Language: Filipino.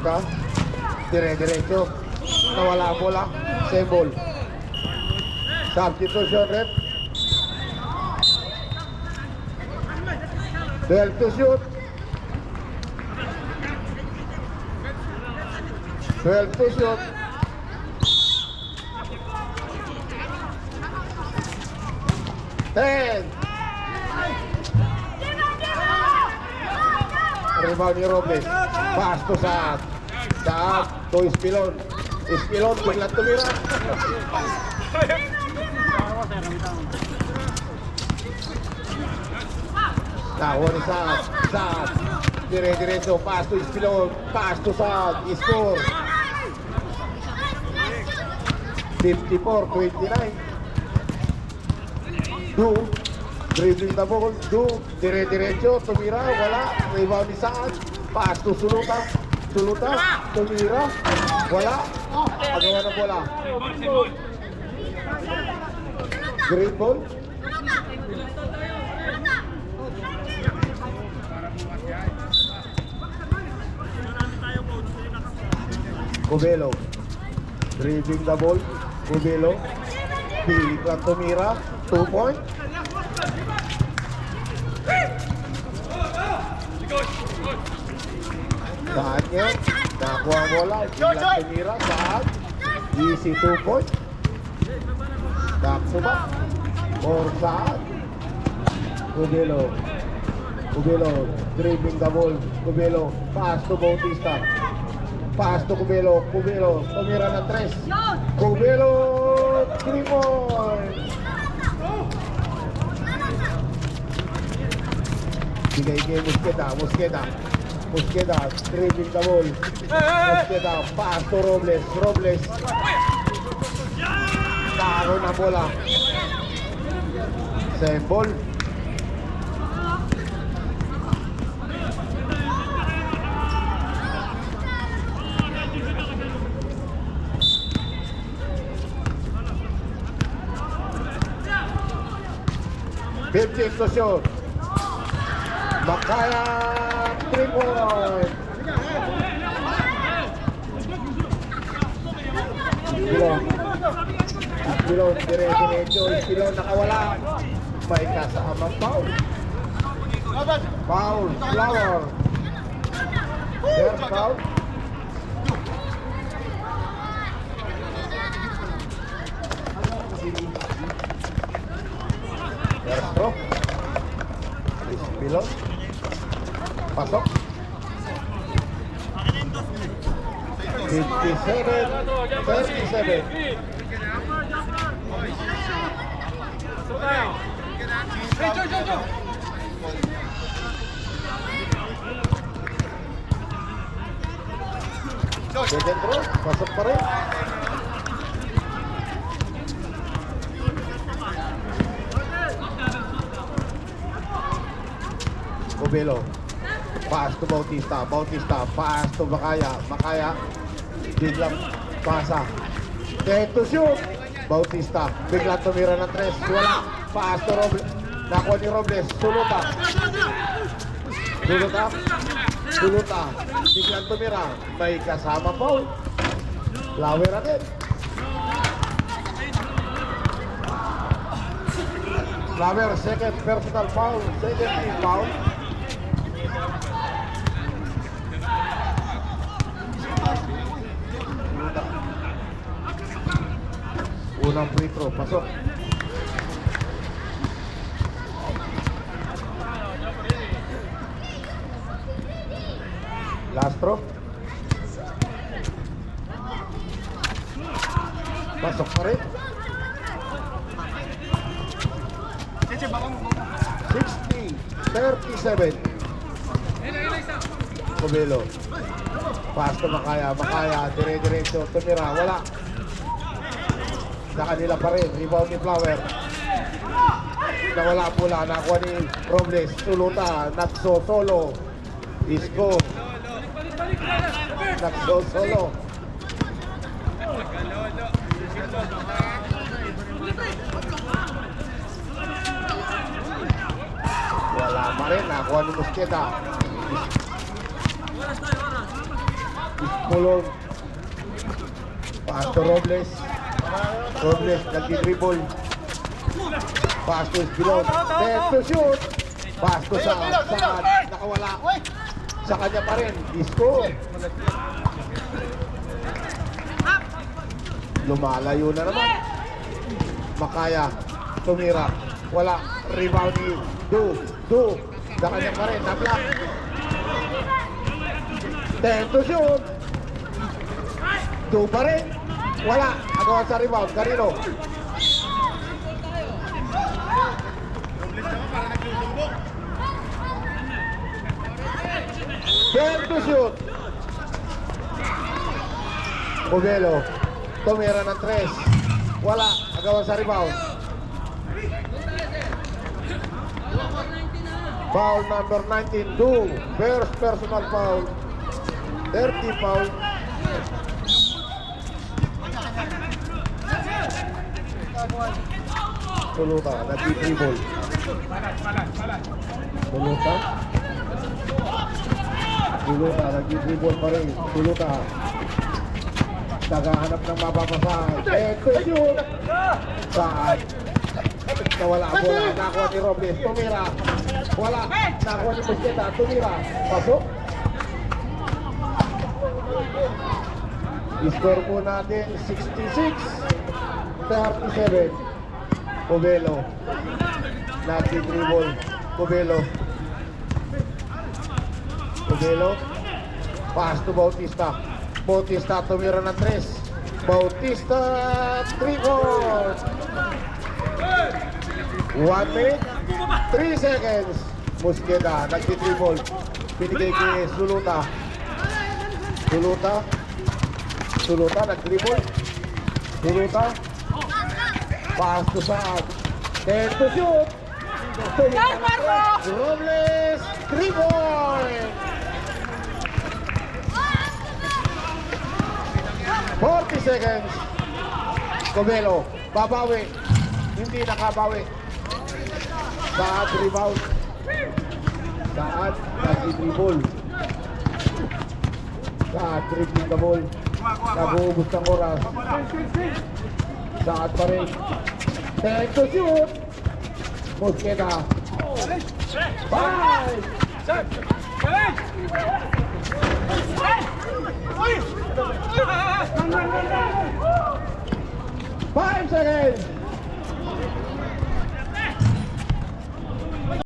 Mosca. Dire-diretso. Nawala ang bola. Same ball. Substitution rep. 12 to shoot. 12 to shoot. Ten. Rebound ni Robles. Pass to Saad. Saad to Espilon. Espilon biglang tumira. Tawa ni Saad. Saad. Dire-diretso. Pass to Espilon. Pass to Saad. Score. 54-29. Do, dribbling the ball, do, dire-diretso, tumira, wala, rebound ni Saad, pass to Suluta, Suluta, tumira, wala, agawa na bola. Green ball. Cubelo, dribbling the ball, Cubelo, pilik lang tumira, 2 point. Saad niya, nakuha ang bola, biglang tumira, Saad, easy 2 point. Back to back, for Saad. Cubelo, Cubelo, dribbling the ball, Cubelo, pass to Bautista. Pass to Cubelo, Cubelo, tumira ng 3. Cubelo, 3 points. Bigay kay Mosqueda, Mosqueda, Mosqueda, dribbling the ball. Mosqueda, pass to Robles, Robles. Taro na bola. Same ball. Fifty to shoot. Makaya 3 point. Pilon, dire-diretso. Pilon nakawala. May kasamang foul. Foul, Flower. Their foul. Erstro. Pilon. Pasok. 57-37. Dentro, pasok pa rin. Cubelo. Pass to Bautista, Bautista, pass to Makaya, Makaya. Biglang pasa. Take to shoot. Bautista, biglang tumira ng 3. Wala. Pass to Robles. Nakuha ni Robles. Suluta. Suluta. Suluta. Biglang tumira. May kasama foul. Flower agad. Flower, second personal foul. Second team foul. Unang free throw, pasok. Last throw. Pasok pa rin. 60-37. Cubelo. Pass to Makaya, Makaya, dire-diretso, tumira, wala. Sa kanila pa rin, rebound ni Flower. Nawala pula, nakuha ni Robles, Suluta, Nakso solo. Isko. Nakso solo. Wala pa rin, nakuha ni Mosqueda. Pulong. Pass to Robles. Robles nag-dribble. Pass to Esbilon. Then to shoot. Pass to Saad. Saad nakawala. Sa kanya pa rin. Disco. Lumalayo na naman. Makaya. Tumira. Wala. Rebound ni Do. Sa kanya pa rin. Nablak. Then to shoot. Do pa rin. Wala. Agawan sa rebound. Carino. Then to shoot. Cubelo. Tumira ng 3. Wala. Agawan sa rebound. Foul number 19. Do. First personal foul. 30 foul. Tuluta. Nag-dribble. Tuluta, nag-dribble pa rin. Tuluta. Nagahanap ng mapapasahan. Eto yun. Saan? Nawala ang bola. Nakuha ni Robles. Tumira. Wala. Nakuha ni Busqueta. Tumira. Pasok. I-score po natin 66-37. Cubelo. Nag-dribble. Cubelo. Pass to Bautista. Bautista tumira ng 3. Bautista 3-4. 1 minute 3 seconds. Busqueta nag-dribble. Pinigay kay Suluta. Suluta nag-dribble. Suluta. Pass to Saad. 10 to shoot. Robles 3 points. 40 seconds. Cubelo, babawi. Hindi nakabawi. Saad rebound. Saad nag-dribble. Saad dribbling the ball. Nag-uubos ng oras. Saad pa rin. 10 to shoot. Busqueta. 5 seconds.